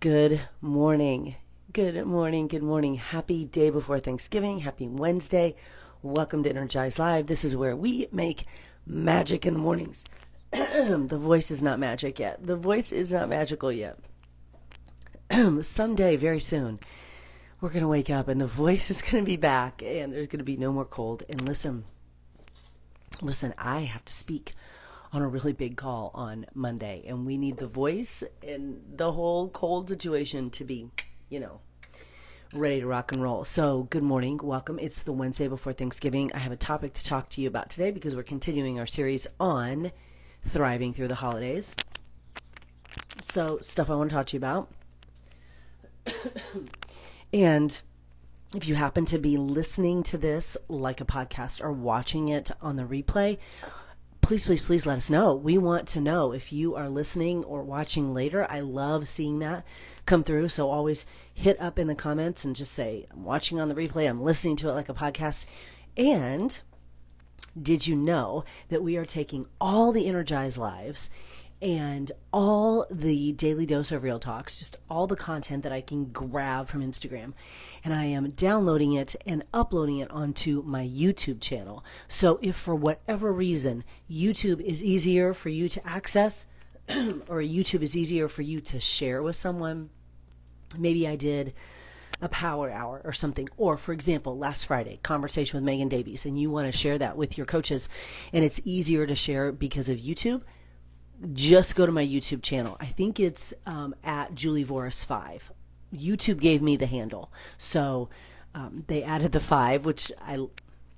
Good morning. Good morning. Good morning. Happy day before Thanksgiving. Happy Wednesday. Welcome to Energize Live. This is where we make magic in the mornings. The voice is not magic yet. The voice is not magical yet. Someday, very soon, we're going to wake up and the voice is going to be back and there's going to be no more cold. And listen, I have to speak on a really big call on Monday, and we need the voice and the whole cold situation to be, ready to rock and roll. So good morning, welcome. It's the Wednesday before Thanksgiving. I have a topic to talk to you about today because we're continuing our series on thriving through the holidays. So stuff I want to talk to you about. And if you happen to be listening to this like a podcast or watching it on the replay, please let us know. We want to know if you are listening or watching later. I love seeing that come through. So always hit up in the comments and just say, I'm watching on the replay. I'm listening to it like a podcast. And did you know that we are taking all the Energize Lives and all the Daily Dose of Real Talks, just all the content that I can grab from Instagram, and I am downloading it and uploading it onto my YouTube channel. So if for whatever reason YouTube is easier for you to access or YouTube is easier for you to share with someone, maybe I did a power hour or something, or for example, last Friday, conversation with Megan Davies, and you want to share that with your coaches, and it's easier to share because of YouTube, just go to my YouTube channel. I think it's at Julie Voris 5. YouTube gave me the handle. So they added the 5, which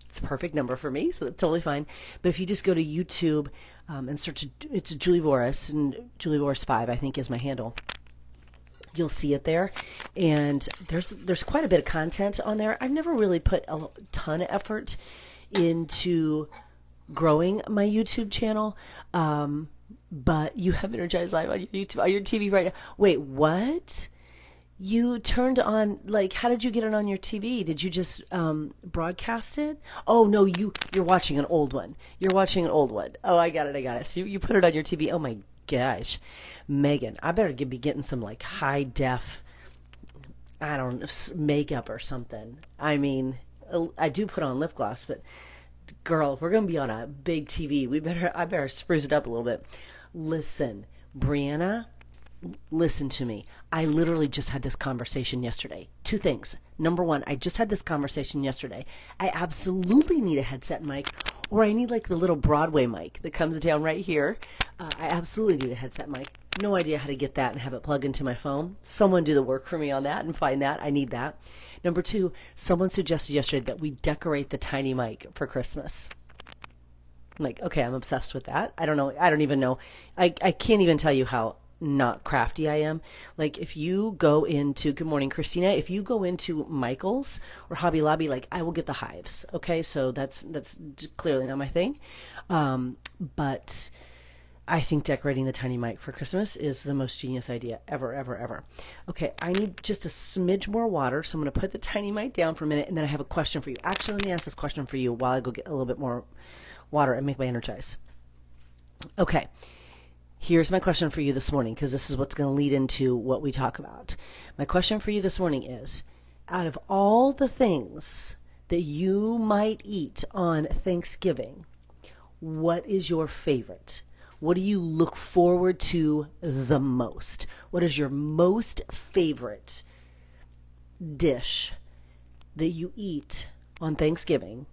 it's a perfect number for me, so that's totally fine. But if you just go to YouTube and search, it's Julie Voris, and Julie Voris 5, I think, is my handle. You'll see it there. And there's quite a bit of content on there. I've never really put a ton of effort into growing my YouTube channel. But you have Energize Live on your YouTube, on your TV right now. Wait, what? You turned on, how did you get it on your TV? Did you just broadcast it? Oh, no, you're watching an old one. You're watching an old one. Oh, I got it. So you put it on your TV. Oh, my gosh. Megan, I better be getting some, high def, I don't know, makeup or something. I mean, I do put on lip gloss, but girl, if we're going to be on a big TV, I better spruce it up a little bit. Listen, Brianna, listen to me. I literally just had this conversation yesterday. 2 things. Number 1, I just had this conversation yesterday. I absolutely need a headset mic, or I need the little Broadway mic that comes down right here. I absolutely need a headset mic. No idea how to get that and have it plug into my phone. Someone do the work for me on that and find that. I need that. Number 2, someone suggested yesterday that we decorate the tiny mic for Christmas. Okay, I'm obsessed with that. I don't know. I don't even know. I can't even tell you how not crafty I am. If you go into, good morning, Christina, if you go into Michael's or Hobby Lobby, I will get the hives. Okay, so that's clearly not my thing. But I think decorating the tiny mic for Christmas is the most genius idea ever. Okay, I need just a smidge more water, so I'm going to put the tiny mic down for a minute, and then I have a question for you. Actually, let me ask this question for you while I go get a little bit more water and make my Energize. Okay, here's my question for you this morning, because this is what's going to lead into what we talk about. My question for you this morning is, out of all the things that you might eat on Thanksgiving, what is your favorite? What do you look forward to the most? What is your most favorite dish that you eat on Thanksgiving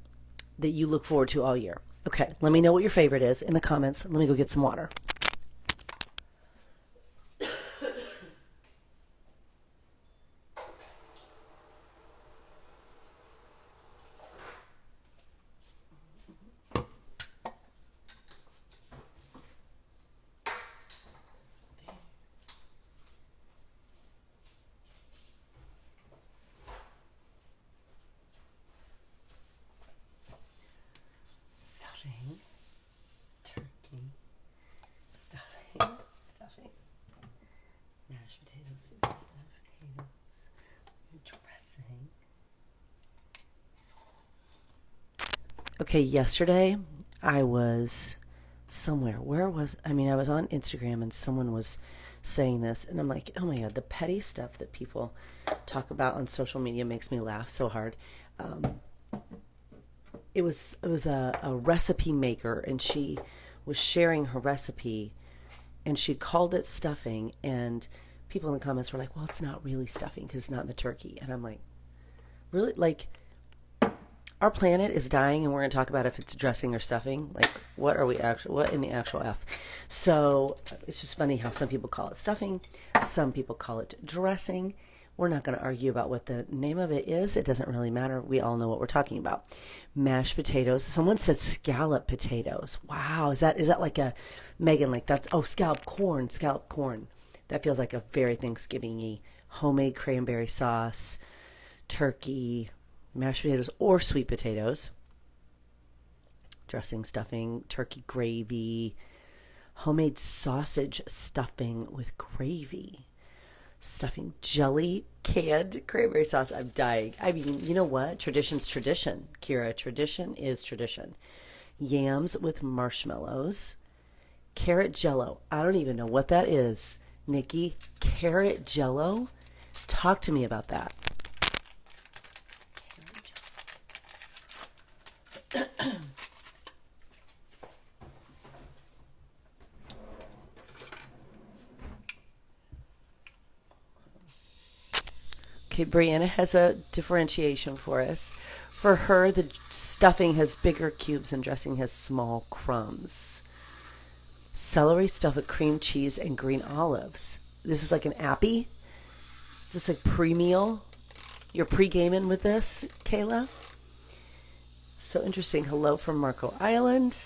that you look forward to all year? Okay, let me know what your favorite is in the comments. Let me go get some water. Turkey, stuffing, mashed potatoes, dressing. Okay, yesterday I was somewhere. I was on Instagram and someone was saying this, and I'm like, oh my God, the petty stuff that people talk about on social media makes me laugh so hard. It was a recipe maker, and she was sharing her recipe, and she called it stuffing, and people in the comments were like, well, it's not really stuffing because it's not in the turkey. And I'm like, really? Like, our planet is dying, and we're going to talk about if it's dressing or stuffing. Like, what in the actual F? So it's just funny how some people call it stuffing, some people call it dressing. We're not going to argue about what the name of it is. It doesn't really matter. We all know what we're talking about. Mashed potatoes. Someone said scallop potatoes. Wow, is that like a Megan? Like that's scallop corn. That feels like a very Thanksgiving-y. Homemade cranberry sauce, turkey, mashed potatoes or sweet potatoes, dressing, stuffing, turkey gravy, homemade sausage stuffing with gravy, stuffing, jelly, canned cranberry sauce. I'm dying. I mean, you know what? Tradition's tradition, Kira. Tradition is tradition. Yams with marshmallows, carrot jello. I don't even know what that is. Nikki, carrot jello? Talk to me about that. Okay, Brianna has a differentiation for us. For her, the stuffing has bigger cubes and dressing has small crumbs. Celery stuffed with cream cheese and green olives. This is like an appy. Is this like pre-meal? You're pre-gaming with this, Kayla? So interesting. Hello from Marco Island.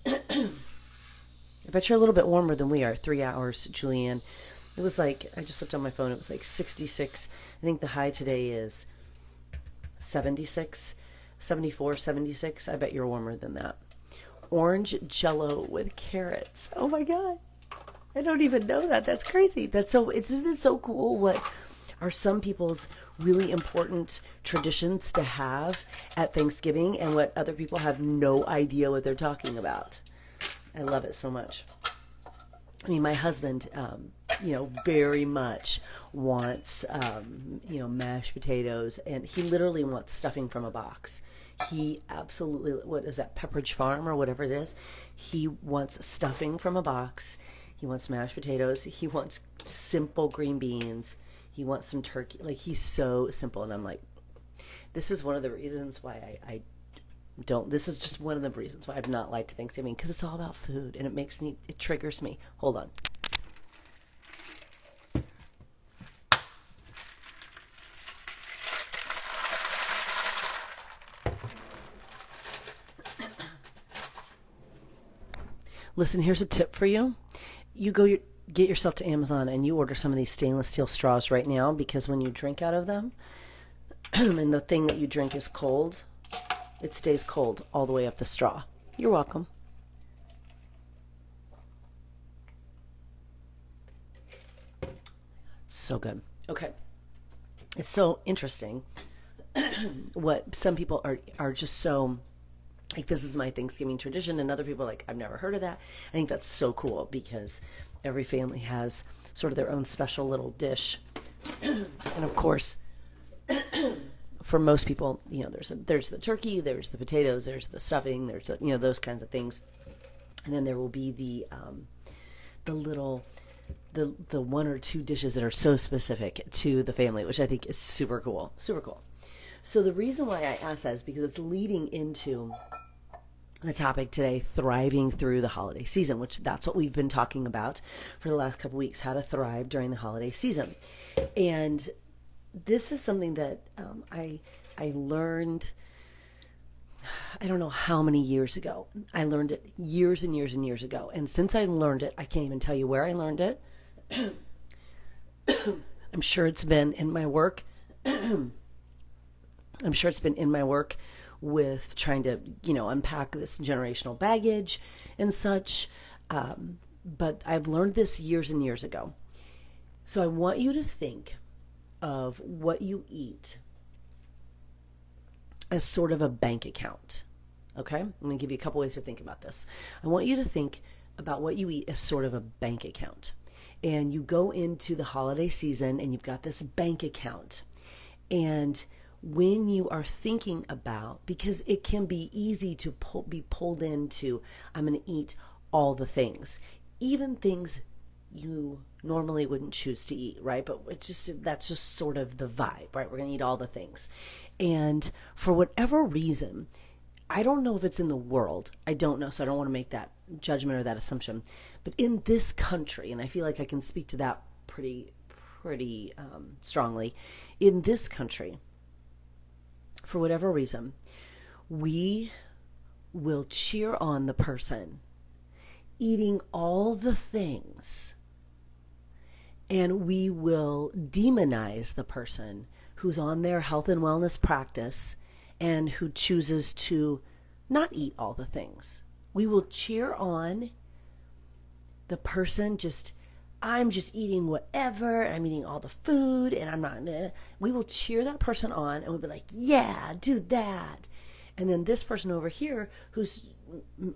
I bet you're a little bit warmer than we are. 3 hours, Julianne. It was like, I just looked on my phone, it was like 66. I think the high today is 76, 74, 76. I bet you're warmer than that. Orange jello with carrots. Oh my God. I don't even know that. That's crazy. Isn't it so cool what are some people's really important traditions to have at Thanksgiving and what other people have no idea what they're talking about. I love it so much. I mean, my husband, very much wants, mashed potatoes, and he literally wants stuffing from a box. He absolutely, what is that, Pepperidge Farm or whatever it is? He wants stuffing from a box. He wants mashed potatoes. He wants simple green beans. He wants some turkey. Like, he's so simple. And I'm like, this is one of the reasons why I don't. This is just one of the reasons why I've not liked Thanksgiving, because it's all about food, and it triggers me. Hold on. Listen, here's a tip for you. You get yourself to Amazon and you order some of these stainless steel straws right now, because when you drink out of them and the thing that you drink is cold, it stays cold all the way up the straw. You're welcome. It's so good. Okay. It's so interesting what some people are just so like, this is my Thanksgiving tradition, and other people are like, I've never heard of that. I think that's so cool because every family has sort of their own special little dish. And of course, for most people, there's the turkey, there's the potatoes, there's the stuffing, there's those kinds of things. And then there will be the one or two dishes that are so specific to the family, which I think is super cool. Super cool. So the reason why I asked that is because it's leading into the topic today, thriving through the holiday season, which that's what we've been talking about for the last couple of weeks, how to thrive during the holiday season. And this is something that I learned, I don't know how many years ago. I learned it years and years and years ago. And since I learned it, I can't even tell you where I learned it. I'm sure it's been in my work. I'm sure it's been in my work with trying to, unpack this generational baggage and such. But I've learned this years and years ago. So I want you to think of what you eat as sort of a bank account. Okay? I'm going to give you a couple ways to think about this. I want you to think about what you eat as sort of a bank account. and you go into the holiday season and you've got this bank account. And when you are thinking about, because it can be easy to be pulled into, I'm going to eat all the things, even things you normally wouldn't choose to eat, right? But that's just sort of the vibe, right? We're going to eat all the things. And for whatever reason, I don't know if it's in the world. I don't know, so I don't want to make that judgment or that assumption. But in this country, and I feel like I can speak to that pretty strongly, in this country, for whatever reason, we will cheer on the person eating all the things, and we will demonize the person who's on their health and wellness practice and who chooses to not eat all the things. We will cheer on the person I'm just eating whatever, I'm eating all the food, and I'm not, we will cheer that person on, and we'll be like, yeah, do that. And then this person over here who's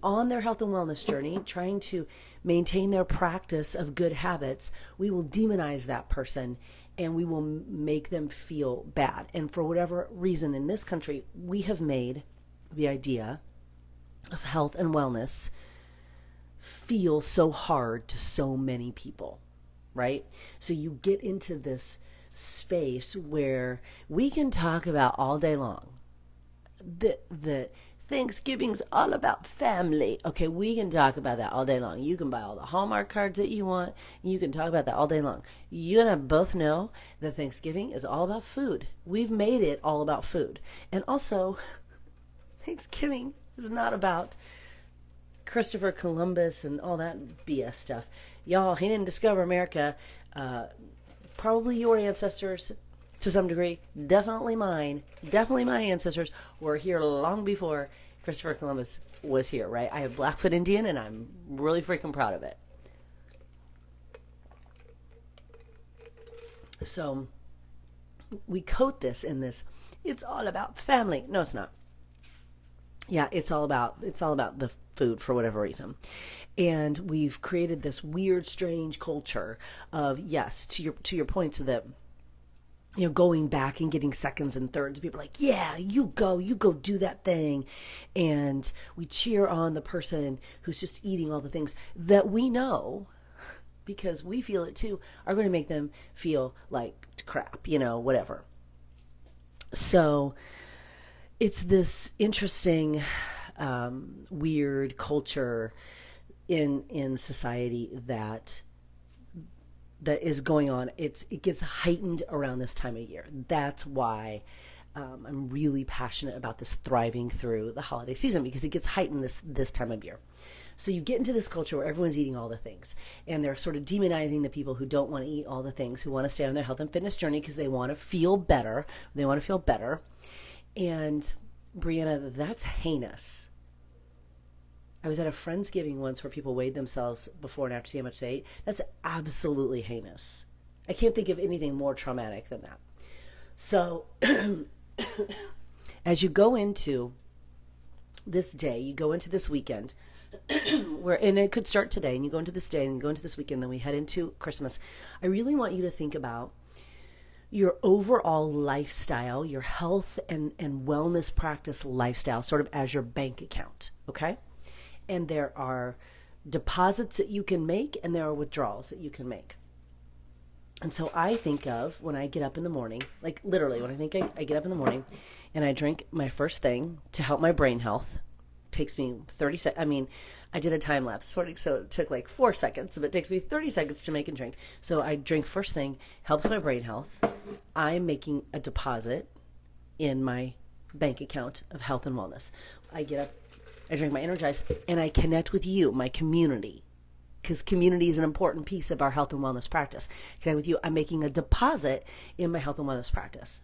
on their health and wellness journey, trying to maintain their practice of good habits, we will demonize that person and we will make them feel bad. And for whatever reason in this country, we have made the idea of health and wellness feel so hard to so many people, right? So you get into this space where we can talk about all day long the Thanksgiving's all about family. Okay, we can talk about that all day long. You can buy all the Hallmark cards that you want. You can talk about that all day long. You and I both know that Thanksgiving is all about food. We've made it all about food. And also, Thanksgiving is not about Christopher Columbus and all that BS stuff. Y'all, he didn't discover America. Probably your ancestors, to some degree, definitely my ancestors were here long before Christopher Columbus was here, right? I have Blackfoot Indian, and I'm really freaking proud of it. So we coat this in this, it's all about family. No, it's not. Yeah, it's all about the food for whatever reason. And we've created this weird, strange culture of, yes, to your point, so that, you know, going back and getting seconds and thirds. People are like, yeah, you go do that thing. And we cheer on the person who's just eating all the things that we know, because we feel it too, are going to make them feel like crap, you know, whatever. So it's this interesting, weird culture in society that is going on. It gets heightened around this time of year. That's why I'm really passionate about this thriving through the holiday season, because it gets heightened this time of year. So you get into this culture where everyone's eating all the things, and they're sort of demonizing the people who don't want to eat all the things, who want to stay on their health and fitness journey because they want to feel better. And Brianna, that's heinous. I was at a Friendsgiving once where people weighed themselves before and after to see how much they ate. That's absolutely heinous. I can't think of anything more traumatic than that. So as you go into this day, you go into this weekend, and it could start today, and you go into this day, and you go into this weekend, then we head into Christmas. I really want you to think about your overall lifestyle, your health and wellness practice lifestyle, sort of as your bank account, okay? And there are deposits that you can make, and there are withdrawals that you can make. And so I think of, when I get up in the morning, like literally when I get up in the morning and I drink my first thing to help my brain health. Takes me 30 seconds. I mean, I did a time lapse, so it took like 4 seconds, but it takes me 30 seconds to make and drink. So I drink first thing, helps my brain health. I'm making a deposit in my bank account of health and wellness. I get up, I drink my Energize, and I connect with you, my community, because community is an important piece of our health and wellness practice. Connect with you. I'm making a deposit in my health and wellness practice.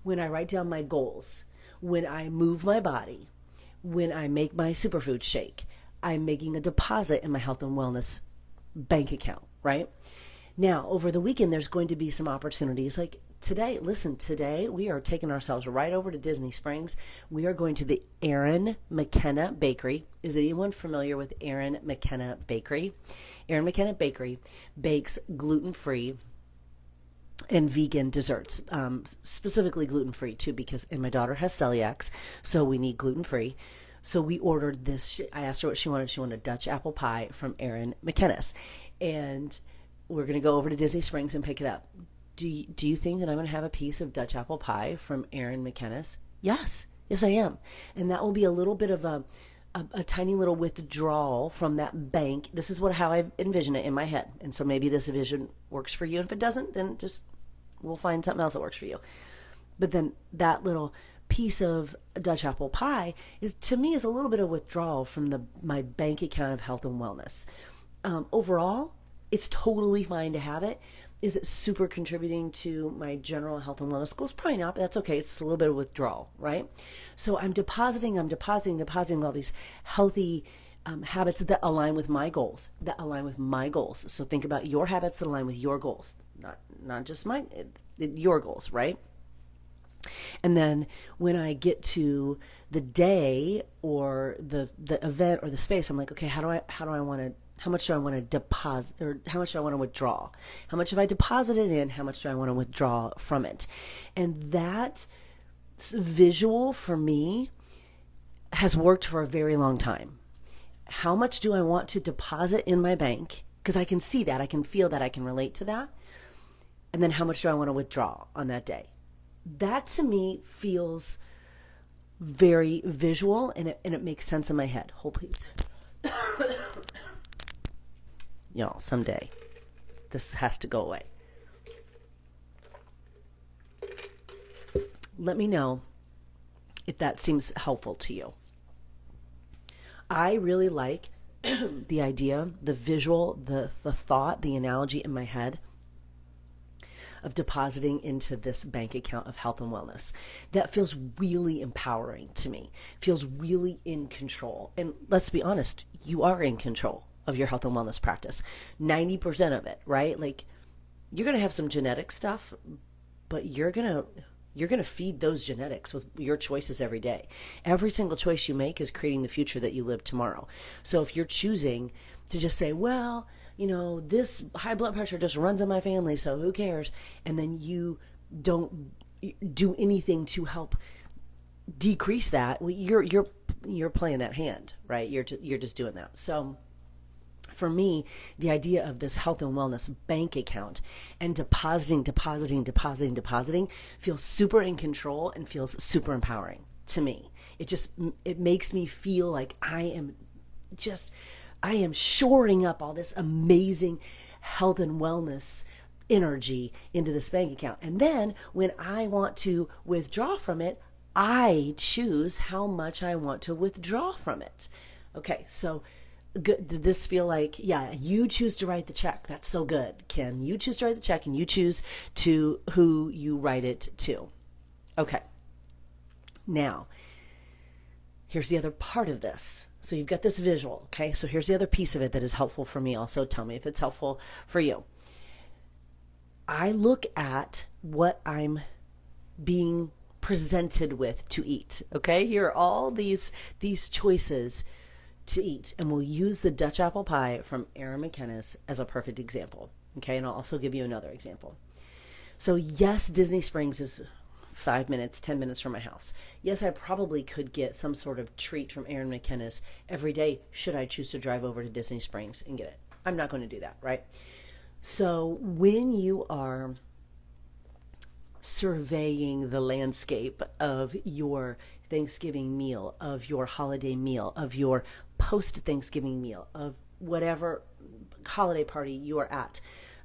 When I write down my goals, when I move my body, when I make my superfood shake, I'm making a deposit in my health and wellness bank account, right? Now, over the weekend, there's going to be some opportunities. Like today, listen, today we are taking ourselves right over to Disney Springs. We are going to the Erin McKenna Bakery. Is anyone familiar with Erin McKenna Bakery? Erin McKenna Bakery bakes gluten-free and vegan desserts, specifically gluten-free too, and my daughter has celiacs, so we need gluten-free. So we ordered this. I asked her what she wanted. She wanted a Dutch apple pie from Erin McKenna's. And we're going to go over to Disney Springs and pick it up. Do you think that I'm going to have a piece of Dutch apple pie from Erin McKenna's? Yes. Yes, I am. And that will be a little bit of a tiny little withdrawal from that bank. This is how I envision it in my head. And so maybe this vision works for you. And if it doesn't, then just we'll find something else that works for you. But then that little piece of Dutch apple pie is, to me, is a little bit of withdrawal from my bank account of health and wellness. Overall, it's totally fine to have it. Is it super contributing to my general health and wellness goals? Probably not, but that's okay. It's a little bit of withdrawal, right? So I'm depositing all these healthy habits that align with my goals, So think about your habits that align with your goals, not just mine, your goals, right? And then when I get to the day or the event or the space, I'm like, okay, how much do I want to deposit, or how much do I want to withdraw? How much have I deposited in? How much do I want to withdraw from it? And that visual for me has worked for a very long time. How much do I want to deposit in my bank? Because I can see that, I can feel that, I can relate to that. And then how much do I want to withdraw on that day? That to me feels very visual, and it makes sense in my head. Hold please. Y'all, someday this has to go away. Let me know if that seems helpful to you. I really like the idea, the visual, the thought, the analogy in my head of depositing into this bank account of health and wellness. That feels really empowering to me. Feels really in control. And let's be honest, you are in control of your health and wellness practice. 90% of it, right? Like, you're going to have some genetic stuff, but you're going to feed those genetics with your choices every day. Every single choice you make is creating the future that you live tomorrow. So if you're choosing to just say, well, this high blood pressure just runs in my family, so who cares? And then you don't do anything to help decrease that. Well, you're playing that hand, right? You're just doing that. So for me, the idea of this health and wellness bank account and depositing feels super in control and feels super empowering to me. It makes me feel like I am shoring up all this amazing health and wellness energy into this bank account. And then when I want to withdraw from it, I choose how much I want to withdraw from it. Okay, so good. Did this feel like, yeah, you choose to write the check. That's so good, Kim. You choose to write the check and you choose to who you write it to. Okay. Now, here's the other part of this. So you've got this visual, okay? So here's the other piece of it that is helpful for me also. Tell me if it's helpful for you. I look at what I'm being presented with to eat, okay? Here are all these choices to eat, and we'll use the Dutch apple pie from Erin McKenna's as a perfect example, okay? And I'll also give you another example. So yes, Disney Springs is 5 minutes, 10 minutes from my house. Yes, I probably could get some sort of treat from Erin McKenna's every day should I choose to drive over to Disney Springs and get it. I'm not going to do that, right? So when you are surveying the landscape of your Thanksgiving meal, of your holiday meal, of your post-Thanksgiving meal, of whatever holiday party you are at,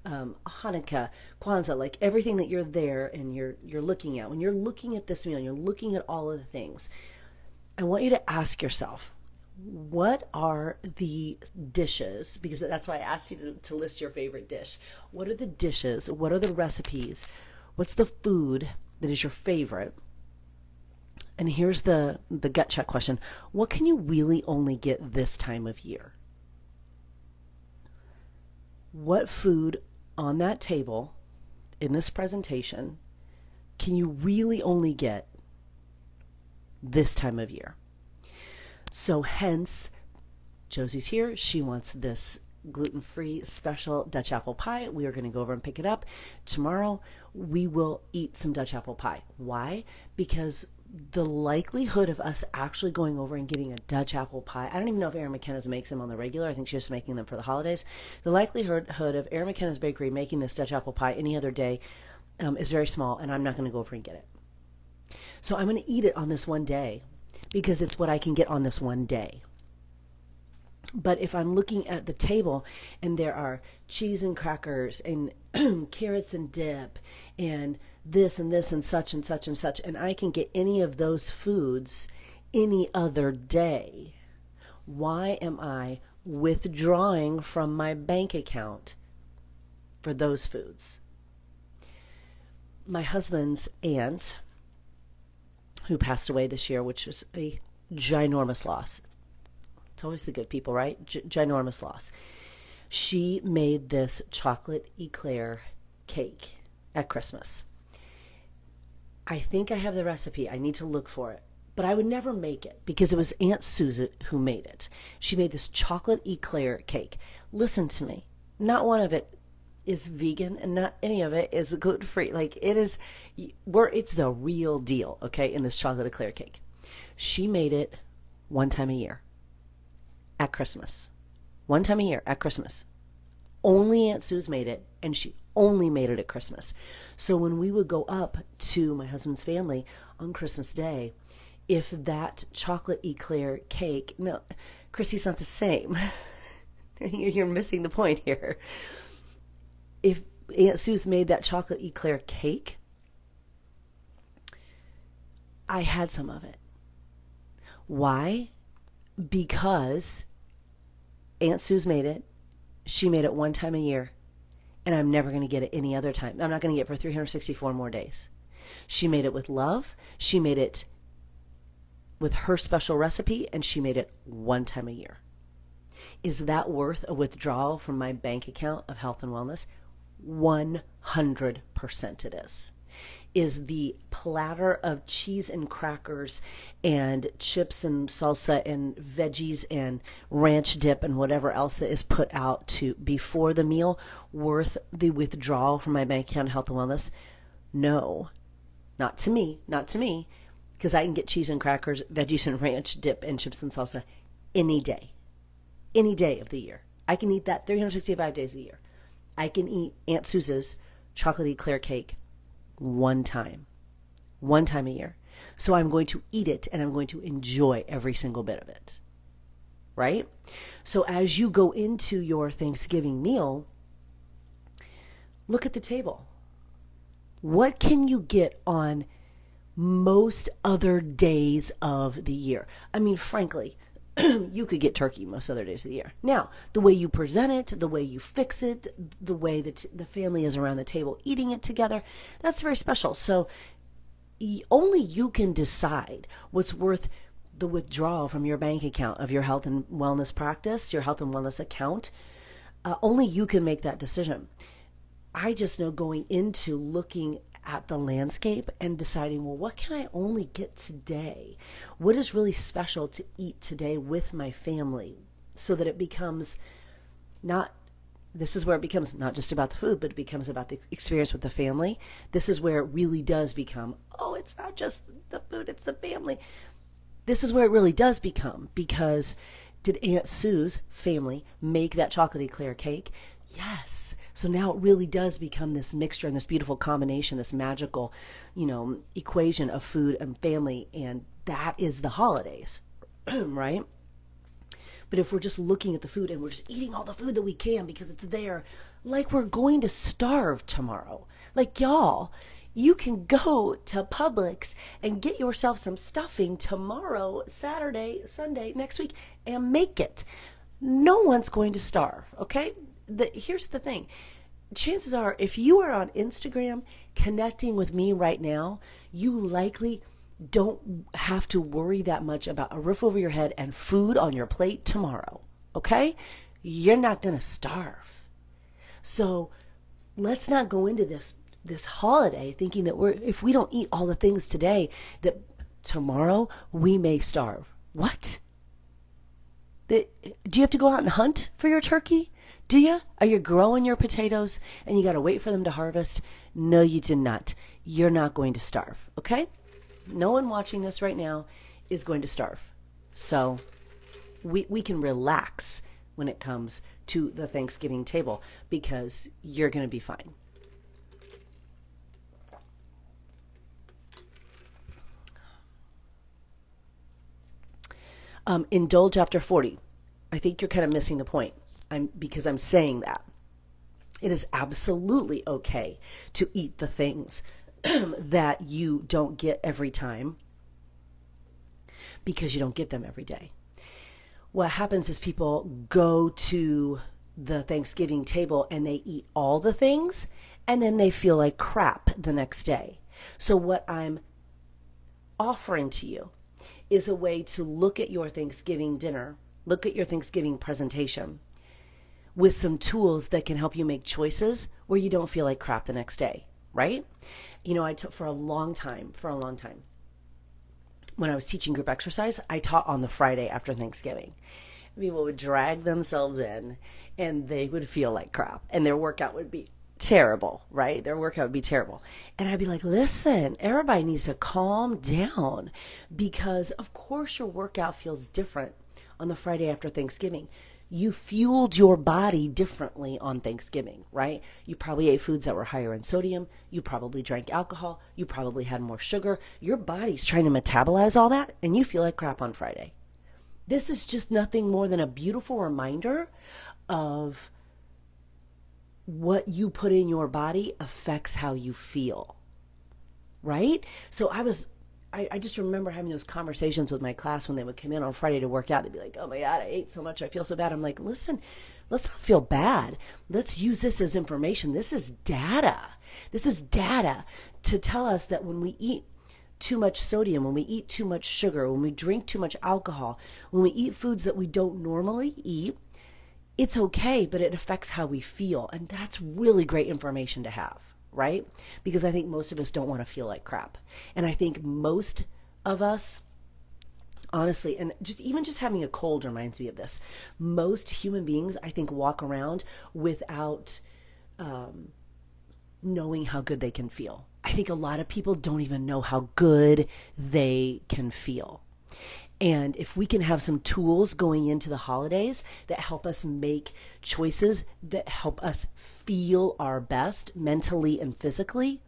Hanukkah, Kwanzaa, like everything that you're there and you're looking at. When you're looking at this meal, you're looking at all of the things, I want you to ask yourself, what are the dishes? Because that's why I asked you to list your favorite dish. What are the dishes? What are the recipes? What's the food that is your favorite? And here's the gut check question. What can you really only get this time of year? What food on that table in this presentation can you really only get this time of year. So hence, Josie's here. She wants this gluten-free special Dutch apple pie. We are going to go over and pick it up. Tomorrow, we will eat some Dutch apple pie. Why? Because the likelihood of us actually going over and getting a Dutch apple pie, I don't even know if Erin McKenna's makes them on the regular. I think she's just making them for the holidays. The likelihood of Erin McKenna's bakery making this Dutch apple pie any other day is very small, and I'm not going to go over and get it. So I'm going to eat it on this one day because it's what I can get on this one day. But if I'm looking at the table and there are cheese and crackers and carrots and dip and this and this and such and such and such, and I can get any of those foods any other day, why am I withdrawing from my bank account for those foods? My husband's aunt, who passed away this year, which was a ginormous loss. It's always the good people, right? Ginormous loss. She made this chocolate eclair cake at Christmas. I think I have the recipe. I need to look for it. But I would never make it because it was Aunt Susan who made it. She made this chocolate eclair cake. Listen to me. Not one of it is vegan and not any of it is gluten-free. Like it's the real deal, okay, in this chocolate eclair cake. She made it one time a year at Christmas. One time a year at Christmas. Only Aunt Sue's made it, and she only made it at Christmas. So when we would go up to my husband's family on Christmas Day, if that chocolate eclair cake, no, Chrissy's not the same. You're missing the point here. If Aunt Sue's made that chocolate eclair cake, I had some of it. Why? Because Aunt Sue's made it. She made it one time a year, and I'm never going to get it any other time. I'm not going to get it for 364 more days. She made it with love. She made it with her special recipe, and she made it one time a year. Is that worth a withdrawal from my bank account of health and wellness? 100% it is. Is the platter of cheese and crackers and chips and salsa and veggies and ranch dip and whatever else that is put out to before the meal worth the withdrawal from my bank account of health and wellness? No, not to me, because I can get cheese and crackers, veggies and ranch dip and chips and salsa any day of the year. I can eat that 365 days a year. I can eat Aunt Susan's chocolate eclair cake one time a year. So I'm going to eat it and I'm going to enjoy every single bit of it. Right? So as you go into your Thanksgiving meal, look at the table. What can you get on most other days of the year? I mean, frankly, you could get turkey most other days of the year. Now, the way you present it, the way you fix it, the way that the family is around the table eating it together, that's very special. So only you can decide what's worth the withdrawal from your bank account of your health and wellness practice, your health and wellness account. Only you can make that decision. I just know going into looking at the landscape and deciding, well, what can I only get today? What is really special to eat today with my family so that it becomes this is where it becomes not just about the food, but it becomes about the experience with the family. This is where it really does become, oh, it's not just the food, it's the family. This is where it really does become, because did Aunt Sue's family make that chocolate eclair cake? Yes. So now it really does become this mixture and this beautiful combination, this magical, equation of food and family, and that is the holidays, right? But if we're just looking at the food and we're just eating all the food that we can because it's there, like we're going to starve tomorrow. Like, y'all, you can go to Publix and get yourself some stuffing tomorrow, Saturday, Sunday, next week, and make it. No one's going to starve, okay? Here's the thing. Chances are, if you are on Instagram connecting with me right now, you likely don't have to worry that much about a roof over your head and food on your plate tomorrow, okay? You're not going to starve. So let's not go into this holiday thinking that if we don't eat all the things today, that tomorrow we may starve. What? Do you have to go out and hunt for your turkey? Do you? Are you growing your potatoes and you got to wait for them to harvest? No, you did not. You're not going to starve, okay? No one watching this right now is going to starve. So we can relax when it comes to the Thanksgiving table because you're going to be fine. Indulge after 40. I think you're kind of missing the point because I'm saying that. It is absolutely okay to eat the things that you don't get every time because you don't get them every day. What happens is people go to the Thanksgiving table and they eat all the things and then they feel like crap the next day. So what I'm offering to you is a way to look at your Thanksgiving dinner, look at your Thanksgiving presentation with some tools that can help you make choices where you don't feel like crap the next day, right? You know, for a long time, when I was teaching group exercise, I taught on the Friday after Thanksgiving. People would drag themselves in and they would feel like crap and their workout would be terrible, right? Their workout would be terrible. And I'd be like, listen, everybody needs to calm down because of course your workout feels different on the Friday after Thanksgiving. You fueled your body differently on Thanksgiving, right? You probably ate foods that were higher in sodium. You probably drank alcohol. You probably had more sugar. Your body's trying to metabolize all that, and you feel like crap on Friday. This is just nothing more than a beautiful reminder of what you put in your body affects how you feel, right? So I just remember having those conversations with my class when they would come in on Friday to work out. They'd be like, oh my God, I ate so much. I feel so bad. I'm like, listen, let's not feel bad. Let's use this as information. This is data. This is data to tell us that when we eat too much sodium, when we eat too much sugar, when we drink too much alcohol, when we eat foods that we don't normally eat, it's okay, but it affects how we feel. And that's really great information to have, right? Because I think most of us don't want to feel like crap. And I think most of us, honestly, and just having a cold reminds me of this. Most human beings, I think, walk around without knowing how good they can feel. I think a lot of people don't even know how good they can feel. And if we can have some tools going into the holidays that help us make choices that help us feel our best mentally and physically,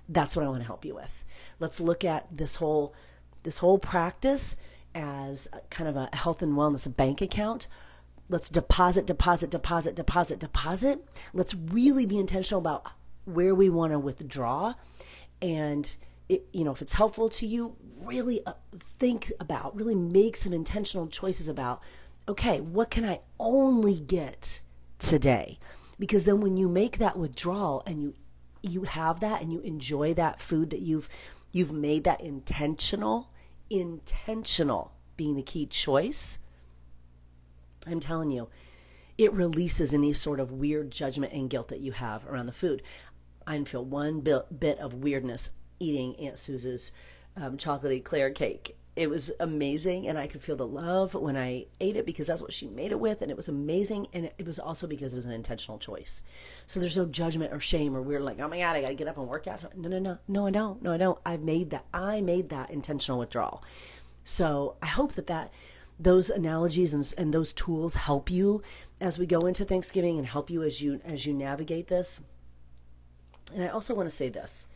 that's what I want to help you with. Let's look at this whole practice as kind of a health and wellness bank account. Let's deposit. Let's really be intentional about where we want to withdraw. And if it's helpful to you, really really make some intentional choices about, okay, what can I only get today? Because then when you make that withdrawal and you have that and you enjoy that food that you've made that intentional being the key choice, I'm telling you, it releases any sort of weird judgment and guilt that you have around the food. I didn't feel one bit of weirdness eating Aunt Susan's chocolatey Eclair cake. It was amazing, and I could feel the love when I ate it because that's what she made it with, and it was amazing, and it was also because it was an intentional choice. So there's no judgment or shame or we're like, oh my God, I got to get up and work out. No, I don't. I made that intentional withdrawal. So I hope that those analogies and those tools help you as we go into Thanksgiving and help you as you navigate this. And I also want to say this.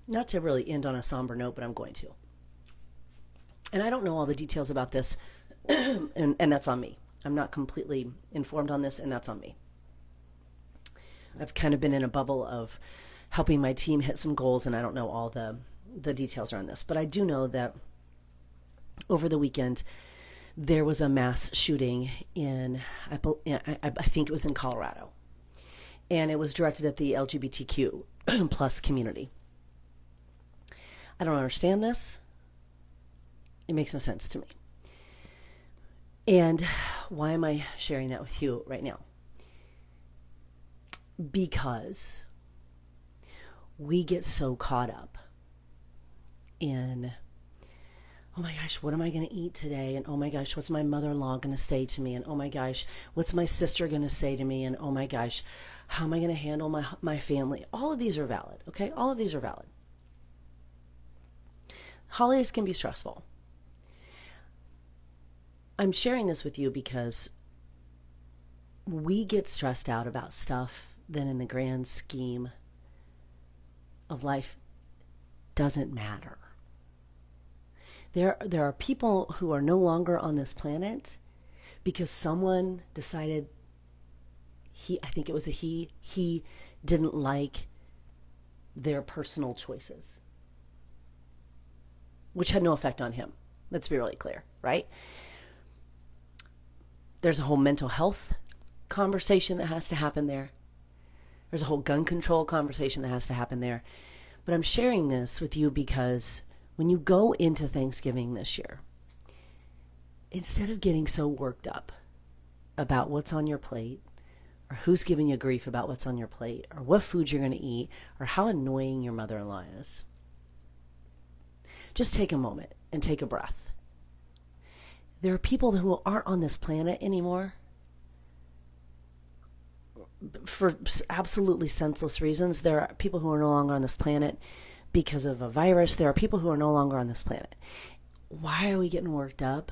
Not to really end on a somber note, but I'm going to. And I don't know all the details about this, and that's on me. I'm not completely informed on this, and that's on me. I've kind of been in a bubble of helping my team hit some goals, and I don't know all the details around this. But I do know that over the weekend, there was a mass shooting I think it was in Colorado. And it was directed at the LGBTQ plus community. I don't understand this. It makes no sense to me. And why am I sharing that with you right now? Because we get so caught up in, oh my gosh, what am I going to eat today? And oh my gosh, what's my mother-in-law going to say to me? And oh my gosh, what's my sister going to say to me? And oh my gosh, how am I going to handle my family? All of these are valid, okay? All of these are valid. Holidays can be stressful. I'm sharing this with you because we get stressed out about stuff that in the grand scheme of life doesn't matter. There are people who are no longer on this planet because someone decided he didn't like their personal choices, which had no effect on him. Let's be really clear, right? There's a whole mental health conversation that has to happen there. There's a whole gun control conversation that has to happen there. But I'm sharing this with you because when you go into Thanksgiving this year, instead of getting so worked up about what's on your plate, or who's giving you grief about what's on your plate, or what food you're going to eat, or how annoying your mother-in-law is, just take a moment and take a breath. There are people who aren't on this planet anymore for absolutely senseless reasons. There are people who are no longer on this planet because of a virus. There are people who are no longer on this planet. Why are we getting worked up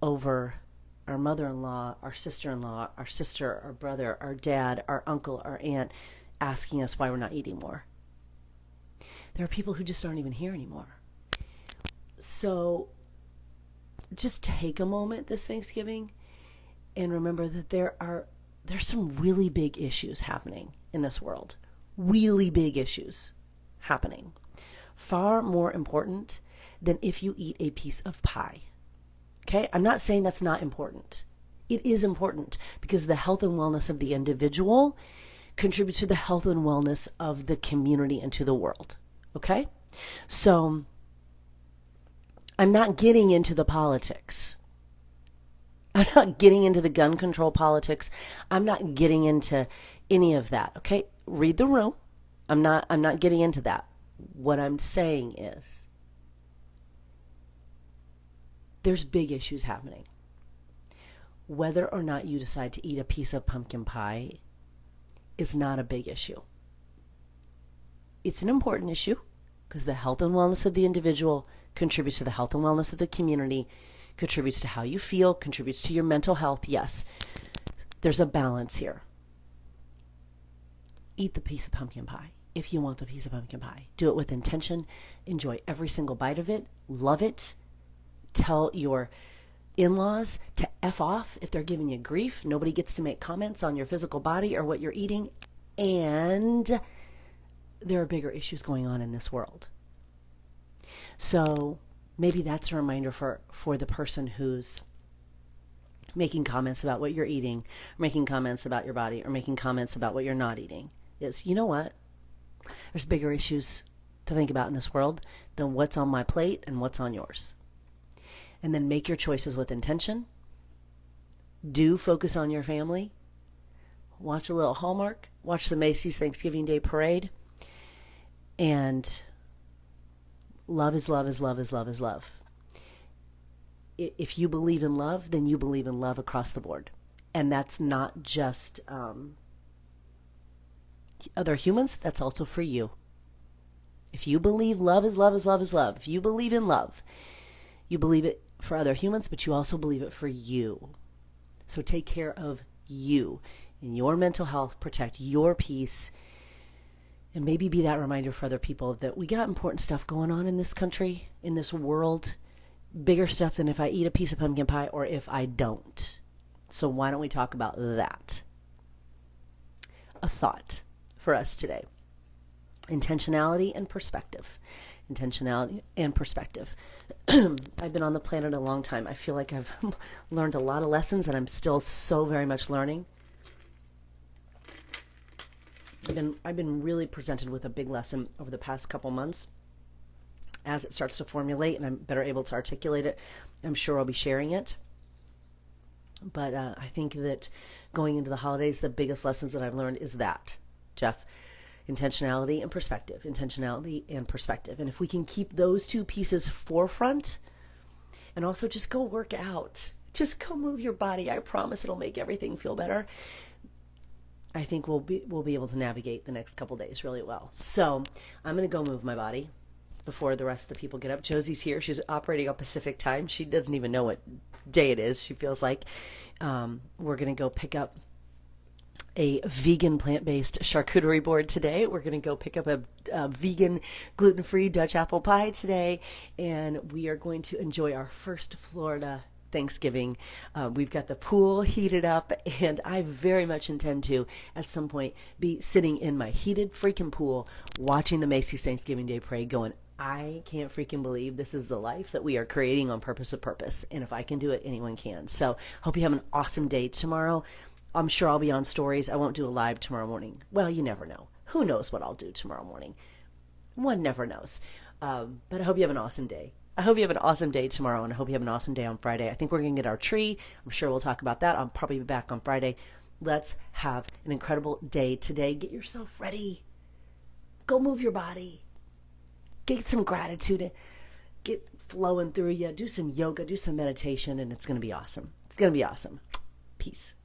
over our mother-in-law, our sister-in-law, our sister, our brother, our dad, our uncle, our aunt asking us why we're not eating more? There are people who just aren't even here anymore. So just take a moment this Thanksgiving and remember that there's some really big issues happening in this world. Really big issues happening. Far more important than if you eat a piece of pie. Okay? I'm not saying that's not important. It is important because the health and wellness of the individual contributes to the health and wellness of the community and to the world. Okay? So I'm not getting into the politics. I'm not getting into the gun control politics. I'm not getting into any of that. Okay? Read the room. I'm not getting into that. What I'm saying is there's big issues happening. Whether or not you decide to eat a piece of pumpkin pie is not a big issue. It's an important issue because the health and wellness of the individual contributes to the health and wellness of the community, contributes to how you feel, contributes to your mental health. Yes, there's a balance here. Eat the piece of pumpkin pie if you want the piece of pumpkin pie. Do it with intention. Enjoy every single bite of it. Love it. Tell your in-laws to F off if they're giving you grief. Nobody gets to make comments on your physical body or what you're eating. And there are bigger issues going on in this world. So maybe that's a reminder for the person who's making comments about what you're eating, or making comments about your body, or making comments about what you're not eating. Is, you know what? There's bigger issues to think about in this world than what's on my plate and what's on yours. And then make your choices with intention. Do focus on your family. Watch a little Hallmark. Watch the Macy's Thanksgiving Day Parade. And love is love is love is love is love. If you believe in love, then you believe in love across the board. And that's not just other humans, that's also for you. If you believe love is love is love is love, if you believe in love, you believe it for other humans, but you also believe it for you. So take care of you and your mental health, protect your peace, and maybe be that reminder for other people that we got important stuff going on in this country, in this world, bigger stuff than if I eat a piece of pumpkin pie or if I don't. So why don't we talk about that? A thought for us today. Intentionality and perspective. Intentionality and perspective. I've been on the planet a long time. I feel like I've learned a lot of lessons and I'm still so very much learning. I've been really presented with a big lesson over the past couple months. As it starts to formulate and I'm better able to articulate it, I'm sure I'll be sharing it. But I think that going into the holidays, the biggest lessons that I've learned is that, Jeff, intentionality and perspective, intentionality and perspective. And if we can keep those two pieces forefront, and also just go work out, just go move your body. I promise it'll make everything feel better. I think we'll be able to navigate the next couple days really well. So I'm going to go move my body before the rest of the people get up. Josie's here. She's operating on Pacific time. She doesn't even know what day it is. She feels like we're going to go pick up a vegan plant-based charcuterie board today. We're going to go pick up a vegan gluten-free Dutch apple pie today, and we are going to enjoy our first Florida Thanksgiving. We've got the pool heated up, and I very much intend to, at some point, be sitting in my heated freaking pool watching the Macy's Thanksgiving Day Parade going, I can't freaking believe this is the life that we are creating on Purpose of Purpose. And if I can do it, anyone can. So hope you have an awesome day tomorrow. I'm sure I'll be on stories. I won't do a live tomorrow morning. Well, you never know. Who knows what I'll do tomorrow morning? One never knows. But I hope you have an awesome day. I hope you have an awesome day tomorrow, and I hope you have an awesome day on Friday. I think we're going to get our tree. I'm sure we'll talk about that. I'll probably be back on Friday. Let's have an incredible day today. Get yourself ready. Go move your body. Get some gratitude. Get flowing through you. Do some yoga. Do some meditation, and it's going to be awesome. It's going to be awesome. Peace.